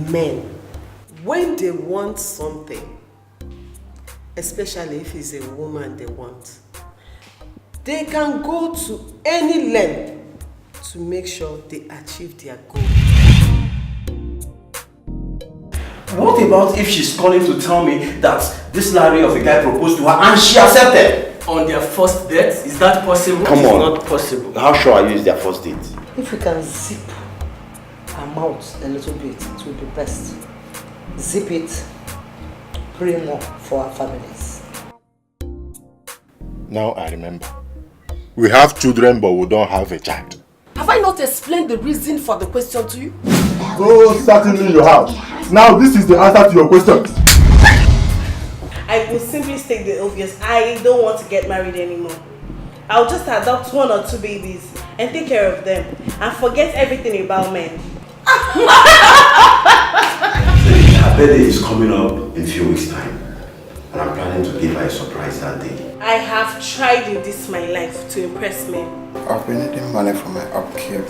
Men, when they want something, especially if it's a woman they want, they can go to any length to make sure they achieve their goal. What about if she's calling to tell me that this Larry of a guy proposed to her and she accepted? On their first date? Is that possible? Come on. It's not possible. How sure are you it's their first date? If we can zip our mouth a little bit, it will be best. Zip it, pray more for our families. Now I remember. We have children but we don't have a child. Have I not explained the reason for the question to you? Oh, certainly you have. Now this is the answer to your question. I will simply state the obvious. I don't want to get married anymore. I'll just adopt 1 or 2 babies and take care of them and forget everything about men. Her birthday is coming up in a few weeks' time, and I'm planning to give her a surprise that day. I have tried in this my life to impress men. I've been needing money for my upkeep.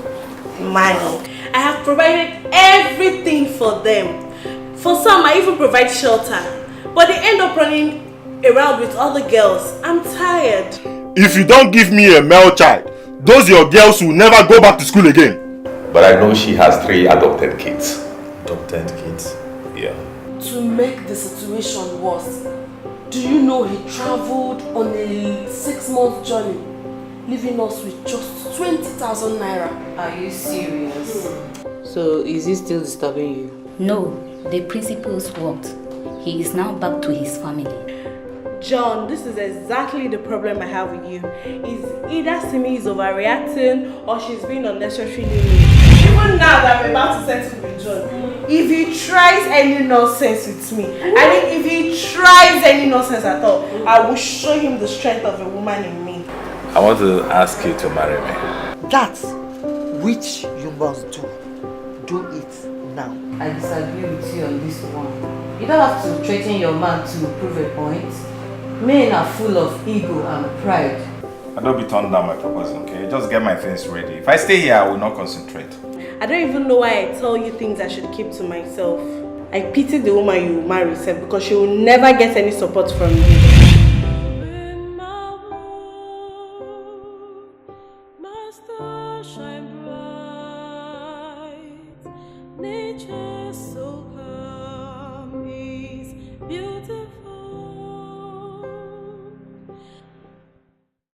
Money. I have provided everything for them. For some, I even provide shelter. But they end up running around with other girls. I'm tired. If you don't give me a male child, those your girls will never go back to school again. But I know she has 3 adopted kids. Adopted kids? Yeah. To make the situation worse, do you know he traveled on a 6-month journey, leaving us with just 20,000 naira? Are you serious? So is he still disturbing you? No, the principal's worked. He is now back to his family. John, this is exactly the problem I have with you. Is either Simi is overreacting or she's being unnecessarily mean. Even now that I'm about to settle with John, if he tries any nonsense with me, if he tries any nonsense at all, I will show him the strength of a woman in me. I want to ask you to marry me. That which you must do it now. I disagree with you on this one. You don't have to threaten your man to prove a point. Men are full of ego and pride. I don't be turned down my proposal, okay? Just get my things ready. If I stay here, I will not concentrate. I don't even know why I tell you things I should keep to myself. I pity the woman you marry, Seth, because she will never get any support from you.